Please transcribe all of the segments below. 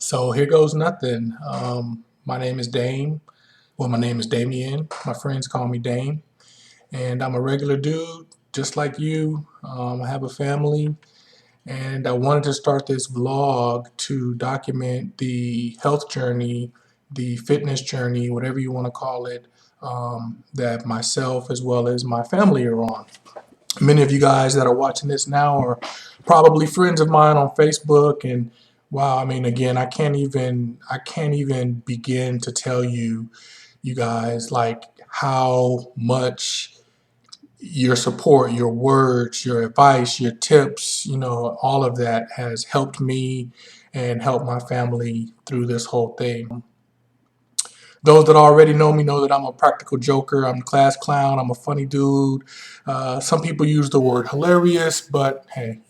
So here goes nothing. My name is Dame. Well, my name is Damien. My friends call me Dame. And I'm a regular dude, just like you. I have a family. And I wanted to start this vlog to document the health journey, the fitness journey, whatever you want to call it, that myself as well as my family are on. Many of you guys that are watching this now are probably friends of mine on Facebook, and wow, I mean, again, I can't even begin to tell you, you guys, like how much your support, your words, your advice, your tips, all of that has helped me and helped my family through this whole thing. Those that already know me know that I'm a practical joker. I'm a class clown. I'm a funny dude. Some people use the word hilarious, but hey,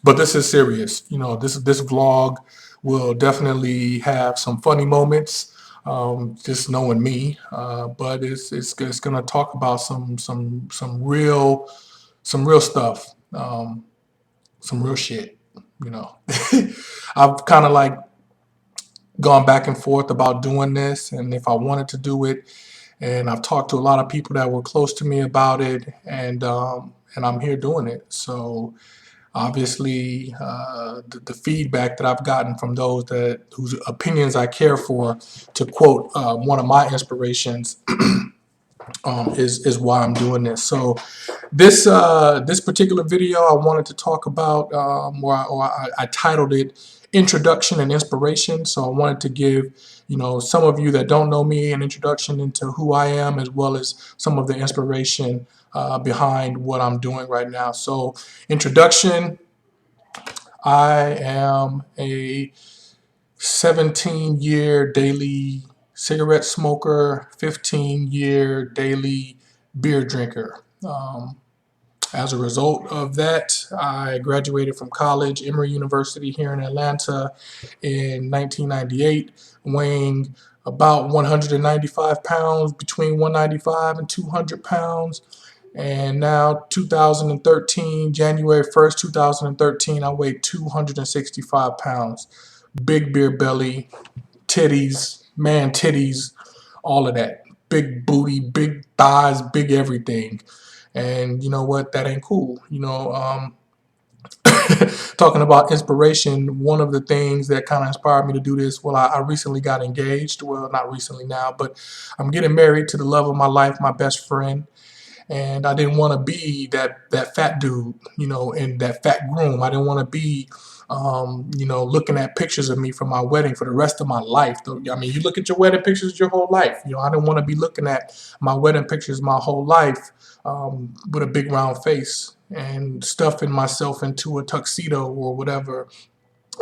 but this is serious. This vlog will definitely have some funny moments. Just knowing me, but it's gonna talk about some real stuff, some real shit. You know, I've kind of like gone back and forth about doing this and if I wanted to do it. And I've talked to a lot of people that were close to me about it, and I'm here doing it. So obviously, the feedback that I've gotten from those that whose opinions I care for, to quote one of my inspirations, is why I'm doing this. So this particular video I wanted to talk about, I titled it Introduction and Inspiration. So I wanted to give some of you that don't know me an introduction into who I am, as well as some of the inspiration behind what I'm doing right now. So introduction: I am a 17-year daily cigarette smoker, 15-year daily beer drinker. As a result of that, I graduated from college, Emory University here in Atlanta in 1998, weighing about 195 pounds, between 195 and 200 pounds. And now 2013, January 1st, 2013, I weighed 265 pounds. Big beer belly, titties, man titties, all of that. Big booty, big thighs, big everything. And you know what? That ain't cool. Talking about inspiration, one of the things that kind of inspired me to do this, well, I recently got engaged. Well, not recently now, but I'm getting married to the love of my life, my best friend. And I didn't want to be that fat dude, and that fat groom. I didn't want to be, looking at pictures of me from my wedding for the rest of my life. I mean, you look at your wedding pictures your whole life. I didn't want to be looking at my wedding pictures my whole life, with a big round face and stuffing myself into a tuxedo or whatever.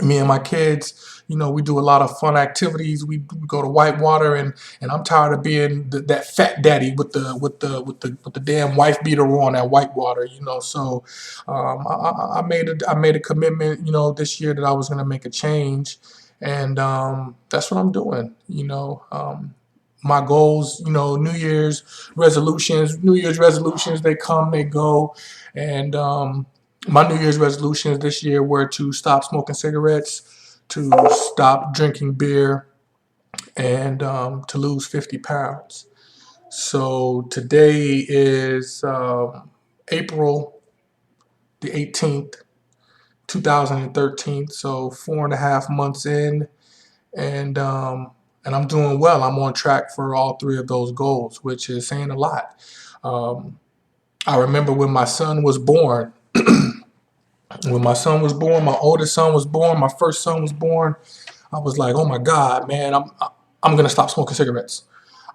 Me and my kids, we do a lot of fun activities. We go to Whitewater, and I'm tired of being that fat daddy with the damn wife beater on at Whitewater. So I made a commitment, this year, that I was gonna make a change, and that's what I'm doing. My goals, New Year's resolutions, they come, they go, and my New Year's resolutions this year were to stop smoking cigarettes, to stop drinking beer, and to lose 50 pounds. So today is April the 18th, 2013. So 4.5 months in, and I'm doing well. I'm on track for all three of those goals, which is saying a lot. I remember when my son was born. When my son was born, my oldest son was born, my first son was born, I was like, oh my God, man, I'm gonna stop smoking cigarettes.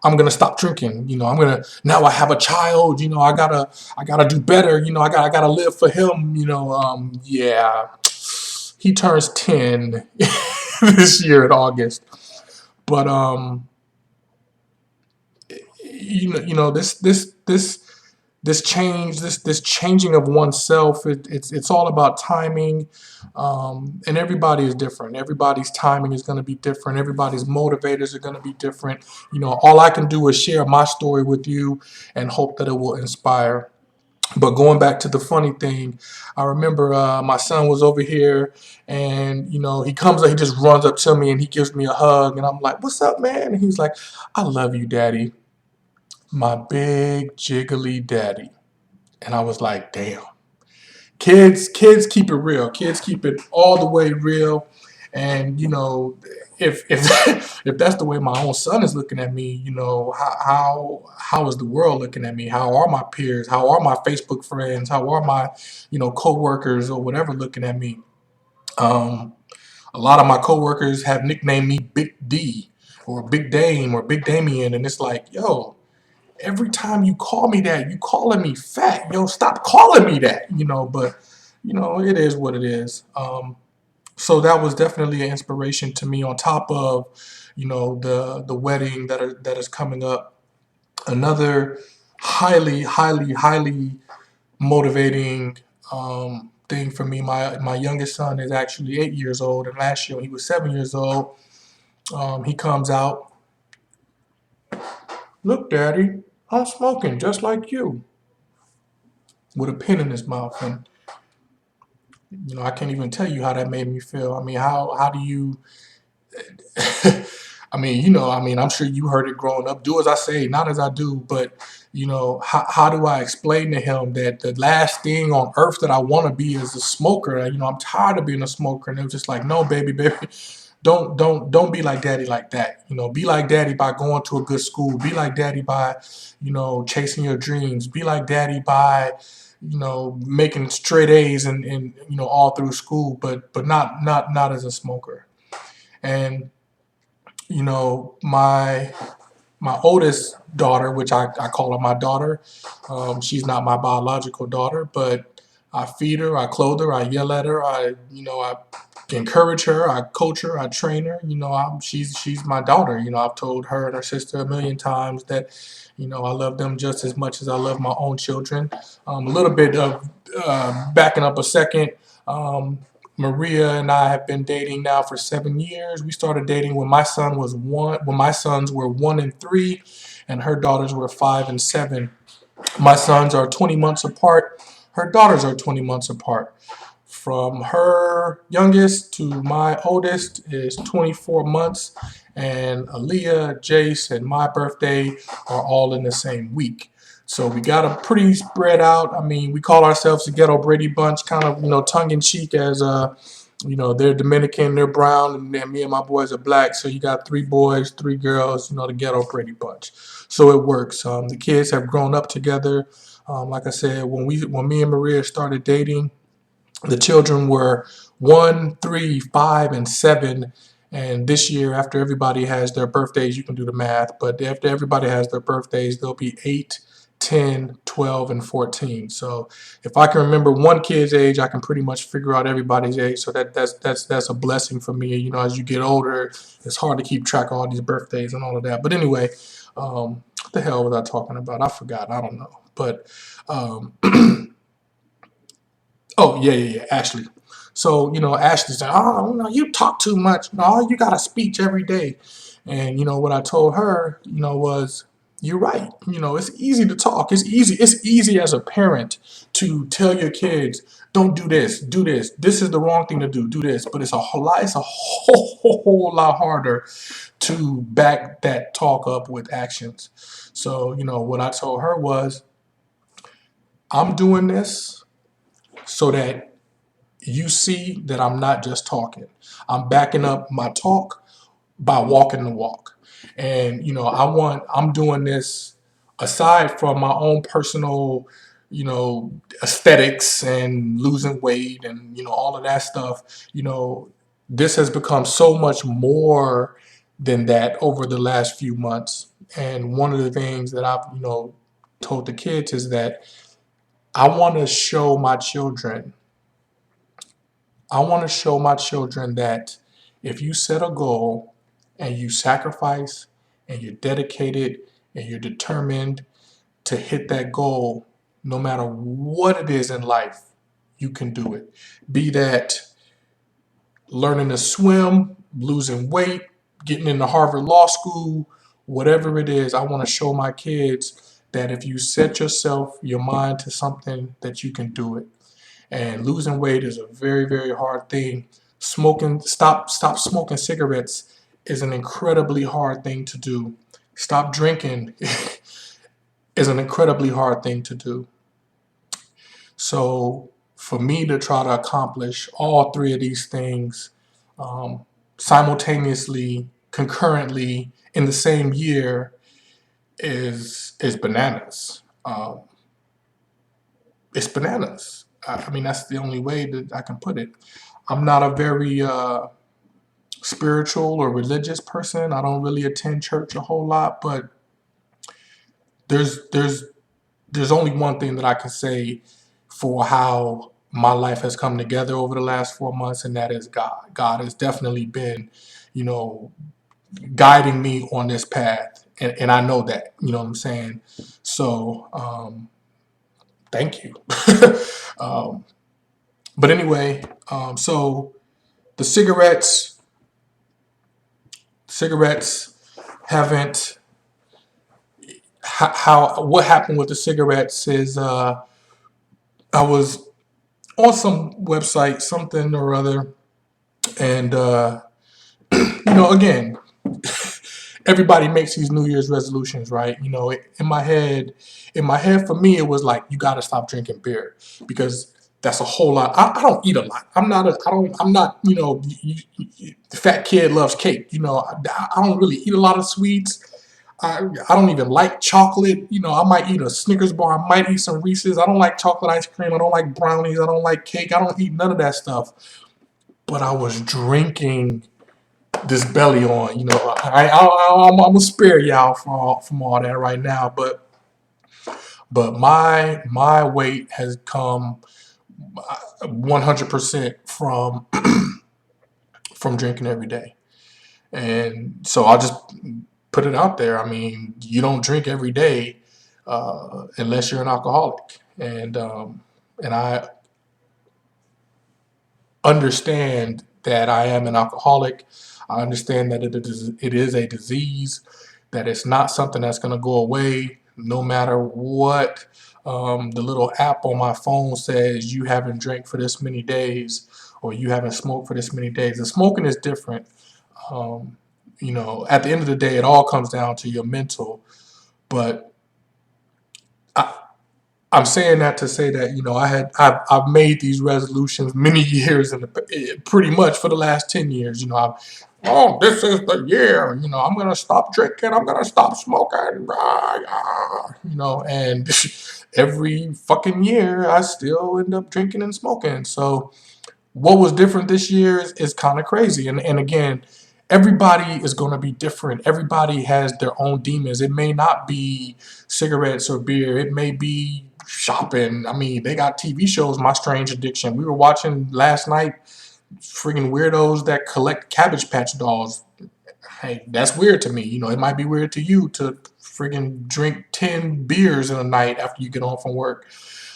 I'm gonna stop drinking. Now I have a child. I gotta do better. I gotta live for him. Yeah, he turns 10 this year in August. But this change, this changing of oneself, it's all about timing, and everybody is different. Everybody's timing is going to be different. Everybody's motivators are going to be different. All I can do is share my story with you and hope that it will inspire. But going back to the funny thing, I remember my son was over here, and he comes, he just runs up to me and he gives me a hug, and I'm like, "What's up, man?" And he's like, "I love you, Daddy, my big jiggly daddy." And I was like, "Damn." Kids keep it real. Kids keep it all the way real. And if if that's the way my own son is looking at me, how is the world looking at me? How are my peers? How are my Facebook friends? How are my coworkers or whatever looking at me? Um, a lot of my coworkers have nicknamed me Big D or Big Dame or Big Damien, and it's like, yo, every time you call me that, you calling me fat. Yo, stop calling me that. But it is what it is. So that was definitely an inspiration to me. On top of, the wedding that is coming up, another highly, highly, highly motivating thing for me. My youngest son is actually 8 years old, and last year when he was 7 years old, he comes out, "Look, Daddy, I'm smoking just like you," with a pen in his mouth. And I can't even tell you how that made me feel. I mean, how do you? I'm sure you heard it growing up. Do as I say, not as I do. But how do I explain to him that the last thing on earth that I want to be is a smoker? I'm tired of being a smoker. And it was just like, no, baby, baby, don't be like daddy like that. Be like daddy by going to a good school. Be like daddy by, chasing your dreams. Be like daddy by, making straight A's and all through school, but not as a smoker. And my oldest daughter, which I call her my daughter, she's not my biological daughter, but I feed her, I clothe her, I yell at her, I encourage her, I coach her, I train her. She's my daughter. I've told her and her sister a million times that I love them just as much as I love my own children. A little bit of backing up a second. Um, Maria and I have been dating now for 7 years. We started dating when my son was one, when my sons were 1 and 3, and her daughters were 5 and 7. My sons are 20 months apart. Her daughters are 20 months apart. From her youngest to my oldest is 24 months, and Aaliyah, Jace, and my birthday are all in the same week. So we got a pretty spread out. I mean, we call ourselves the Ghetto Brady Bunch, kind of tongue in cheek, as they're Dominican, they're brown, and then me and my boys are black. So you got 3 boys, 3 girls, the Ghetto Brady Bunch. So it works. The kids have grown up together. Like I said, when me and Maria started dating, the children were 1, 3, 5, and 7. And this year, after everybody has their birthdays, you can do the math, but after everybody has their birthdays, they'll be 8, 10, 12, and 14. So if I can remember one kid's age, I can pretty much figure out everybody's age. So that's a blessing for me. As you get older, it's hard to keep track of all these birthdays and all of that. But anyway, what the hell was I talking about? I forgot. I don't know. But um, oh, yeah, yeah, yeah, Ashley. So, Ashley said, "Oh, you talk too much. No, you got a speech every day." And, what I told her, was, "You're right. It's easy to talk. It's easy. It's easy as a parent to tell your kids, don't do this, do this. This is the wrong thing to do this." But it's a whole lot harder to back that talk up with actions. So, what I told her was, "I'm doing this so that you see that I'm not just talking. I'm backing up my talk by walking the walk." And I'm doing this aside from my own personal, aesthetics and losing weight and all of that stuff. This has become so much more than that over the last few months. And one of the things that I've told the kids is that I want to show my children I want to show my children that if you set a goal and you sacrifice and you're dedicated and you're determined to hit that goal, no matter what it is in life, you can do it. Be that learning to swim, losing weight, getting into Harvard Law School, whatever it is, I want to show my kids that if you set your mind to something, that you can do it. And losing weight is a very, very hard thing. Stop smoking cigarettes is an incredibly hard thing to do. Stop drinking is an incredibly hard thing to do. So for me to try to accomplish all three of these things simultaneously, concurrently, in the same year is bananas. It's bananas. I mean, that's the only way that I can put it. I'm not a very spiritual or religious person. I don't really attend church a whole lot, but there's there's there's only one thing that I can say for how my life has come together over the last 4 months, and that is God. God has definitely been, you know, guiding me on this path, and I know that. You know what I'm saying? So thank you. um, but anyway, so the cigarettes haven't. How what happened with the cigarettes is I was on some website, something or other, and again, everybody makes these New Year's resolutions, right? In my head, for me, it was like you got to stop drinking beer because that's a whole lot. I don't eat a lot. I'm not. I'm not. The fat kid loves cake. I don't really eat a lot of sweets. I don't even like chocolate. I might eat a Snickers bar. I might eat some Reese's. I don't like chocolate ice cream. I don't like brownies. I don't like cake. I don't eat none of that stuff. But I was drinking this belly on. I'm gonna spare y'all from all that right now. But my weight has come 100% from drinking every day. And so I'll just put it out there. I mean, you don't drink every day unless you're an alcoholic. And I understand that I am an alcoholic. I understand that it is a disease, that it's not something that's going to go away no matter what. The little app on my phone says you haven't drank for this many days or you haven't smoked for this many days. And smoking is different. Um, at the end of the day, it all comes down to your mental. But I, I'm saying that to say that I've made these resolutions many years pretty much for the last 10 years. This is the year. I'm gonna stop drinking. I'm gonna stop smoking. And every fucking year I still end up drinking and smoking. So what was different this year is kind of crazy. And again, everybody is going to be different. Everybody has their own demons. It may not be cigarettes or beer. It may be shopping. I mean, they got TV shows, My Strange Addiction. We were watching last night freaking weirdos that collect Cabbage Patch dolls. Hey, that's weird to me. It might be weird to you to freaking drink 10 beers in a night after you get home from work.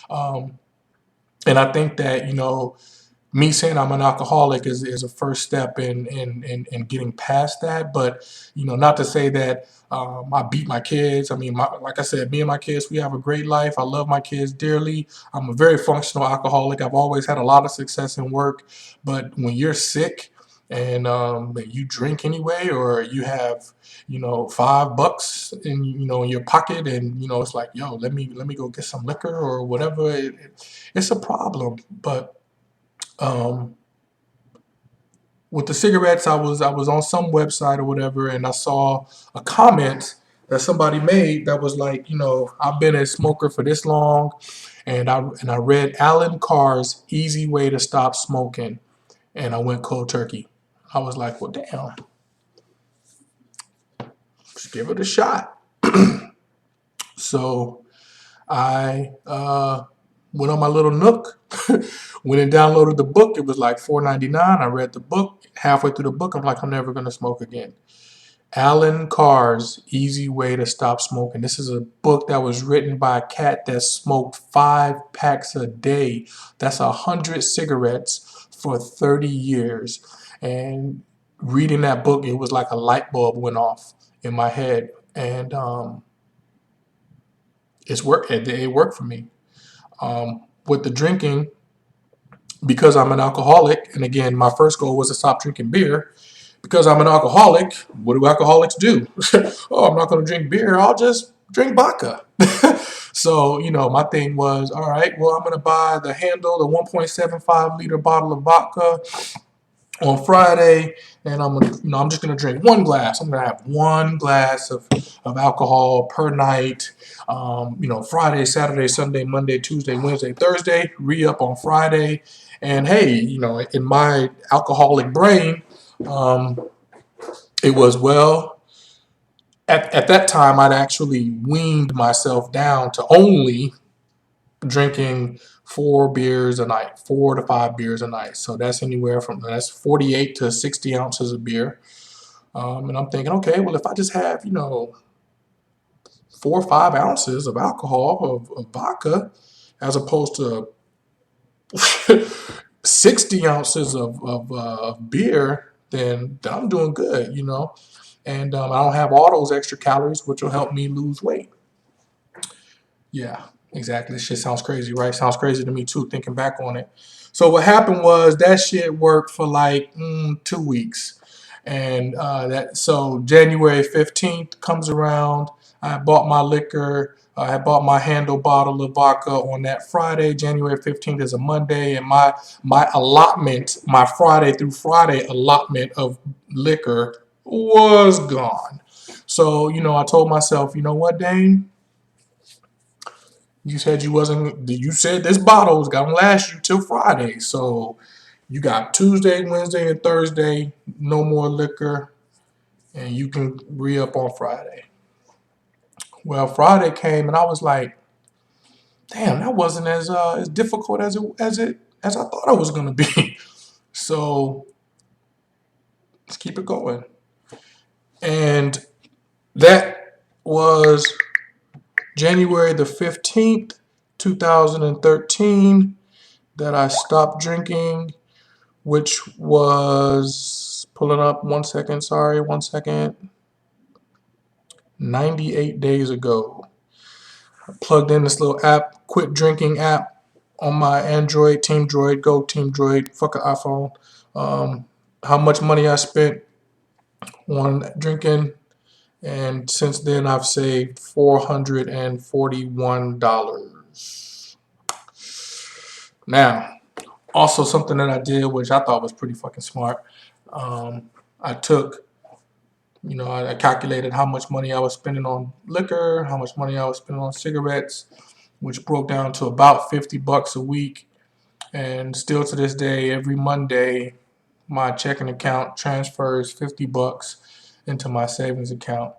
Um, and I think that, me saying I'm an alcoholic is a first step in getting past that. But not to say that I beat my kids. I mean, like I said, me and my kids, we have a great life. I love my kids dearly. I'm a very functional alcoholic. I've always had a lot of success in work. But when you're sick and you drink anyway, or you have $5 in your pocket, and it's like, yo, let me go get some liquor or whatever. It's a problem. But um, with the cigarettes, I was on some website or whatever, and I saw a comment that somebody made that was like, I've been a smoker for this long, and I read Alan Carr's Easy Way to Stop Smoking, and I went cold turkey. I was like, well, damn, let's give it a shot. So I went on my little Nook, went and downloaded the book. It was like $4.99. I read the book. Halfway through the book, I'm like, I'm never gonna smoke again. Alan Carr's Easy Way to Stop Smoking. This is a book that was written by a cat that smoked 5 packs a day. That's 100 cigarettes for 30 years. And reading that book, it was like a light bulb went off in my head. And It worked for me. With the drinking, because I'm an alcoholic, and again, my first goal was to stop drinking beer. Because I'm an alcoholic, what do alcoholics do? Oh, I'm not going to drink beer. I'll just drink vodka. So, my thing was, all right, well, I'm going to buy the handle, the 1.75 liter bottle of vodka on Friday, and I'm just gonna drink one glass. I'm gonna have one glass of alcohol per night. Friday, Saturday, Sunday, Monday, Tuesday, Wednesday, Thursday. Re-up on Friday, and hey, in my alcoholic brain, um, it was well. At that time, I'd actually weaned myself down to only drinking 4 beers a night, 4 to 5 beers a night. So that's 48 to 60 ounces of beer. And I'm thinking, okay, well, if I just have, 4 or 5 ounces of alcohol, of vodka, as opposed to 60 ounces of beer, then I'm doing good. And I don't have all those extra calories, which will help me lose weight. Yeah, exactly. This shit sounds crazy, right? Sounds crazy to me too, thinking back on it. So what happened was that shit worked for like 2 weeks, and so January 15th comes around. I bought my liquor. I had bought my handle bottle of vodka on that Friday. January 15th is a Monday, and my allotment, my Friday through Friday allotment of liquor was gone. So I told myself, you know what, Dane? You said you wasn't. You said this bottle was gonna last you till Friday. So you got Tuesday, Wednesday, and Thursday. No more liquor, and you can re-up on Friday. Well, Friday came, and I was like, "Damn, that wasn't as difficult as I thought it was gonna be." So let's keep it going. And that was January the 15th, 2013, that I stopped drinking, which was pulling up 1 second, sorry, 1 second. 98 days ago. I plugged in this little app, quit drinking app on my Android, Team Droid, go Team Droid, fuck an iPhone. How much money I spent on drinking, and since then I've saved $441. Now, also something that I did, which I thought was pretty fucking smart. I took, I calculated how much money I was spending on liquor, how much money I was spending on cigarettes, which broke down to about $50 a week. And still to this day, every Monday, my checking account transfers $50 into my savings account.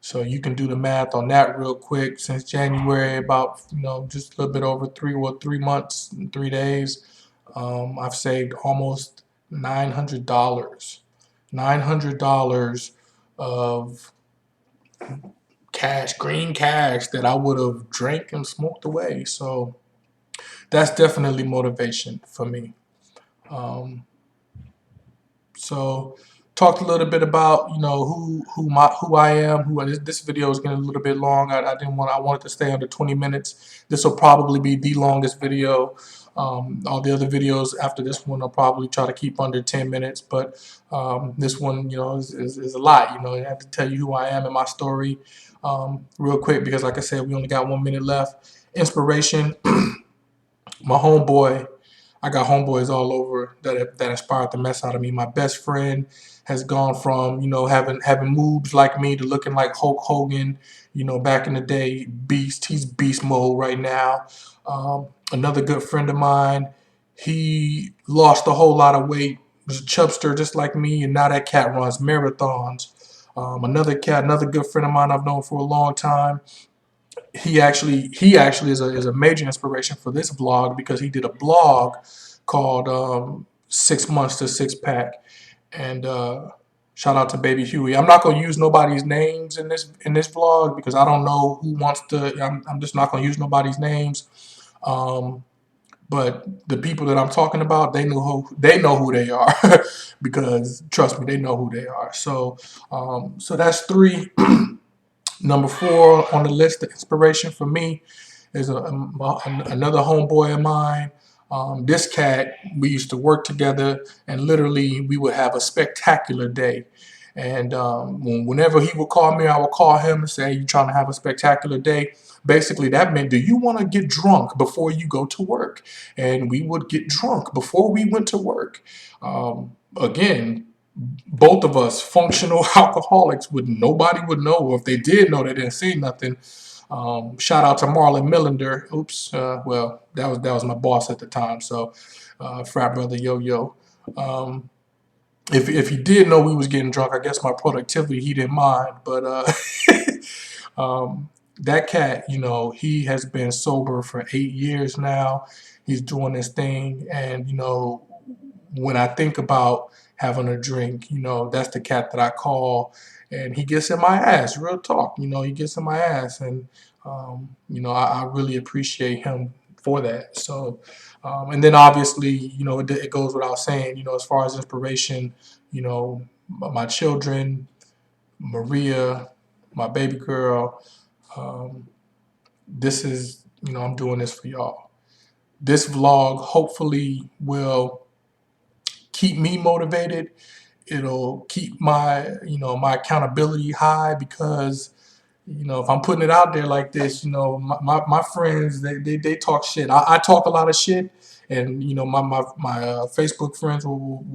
So you can do the math on that real quick. Since January, about just a little bit over 3 months and 3 days, I've saved almost $900. $900 of cash, green cash that I would have drank and smoked away. So that's definitely motivation for me. So talked a little bit about who I am. This video is getting a little bit long. I wanted to stay under 20 minutes. This will probably be the longest video. All the other videos after this one I'll probably try to keep under 10 minutes, but this one is a lot. I have to tell you who I am and my story real quick, because like I said, we only got 1 minute left. Inspiration. My homeboy. I got homeboys all over that inspired the mess out of me. My best friend has gone from having moves like me to looking like Hulk Hogan. Back in the day, beast. He's beast mode right now. Another good friend of mine, he lost a whole lot of weight. Was a chubster just like me, and now that cat runs marathons. Another good friend of mine I've known for a long time. He actually is a major inspiration for this vlog, because he did a blog called 6 months to six pack, and shout out to Baby Huey. I'm not gonna use nobody's names in this vlog, because I don't know who wants to. I'm just not gonna use nobody's names. But the people that I'm talking about, they know who they are, because trust me, they know who they are. So that's three. Number 4 on the list of inspiration for me is another homeboy of mine. This cat, we used to work together, and literally we would have a spectacular day. And whenever he would call me, I would call him and say, "You trying to have a spectacular day?" Basically, that meant, "Do you want to get drunk before you go to work?" And we would get drunk before we went to work. Again, both of us functional alcoholics, would nobody would know, or if they did know, they didn't see nothing. Shout out to Marlon Millender. Oops, well, that was my boss at the time. So, frat brother Yo Yo. Um, if he did know we was getting drunk, I guess my productivity he didn't mind. But that cat, he has been sober for 8 years now. He's doing this thing, and when I think about having a drink, that's the cat that I call, and he gets in my ass. Real talk, he gets in my ass, and I really appreciate him for that. So, and then obviously, it goes without saying, as far as inspiration, my children, Maria, my baby girl. Um, this is, I'm doing this for y'all. This vlog hopefully will keep me motivated. It'll keep my accountability high, because if I'm putting it out there like this, my friends, they talk shit. I talk a lot of shit, and my Facebook friends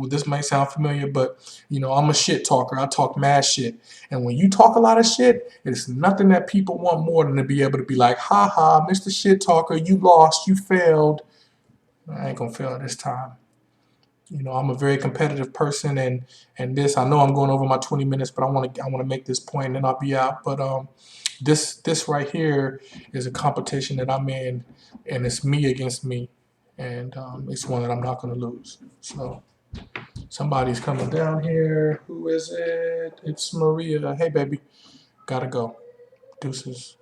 this might sound familiar, but I'm a shit talker. I talk mad shit, and when you talk a lot of shit, it's nothing that people want more than to be able to be like, "Ha ha, Mr. Shit Talker, you lost, you failed." I ain't gonna fail this time. I'm a very competitive person, and this, I know I'm going over my 20 minutes, but I want to make this point, and then I'll be out. But this right here is a competition that I'm in, and it's me against me, and it's one that I'm not going to lose. So somebody's coming down here. Who is it? It's Maria. Hey, baby, gotta go. Deuces.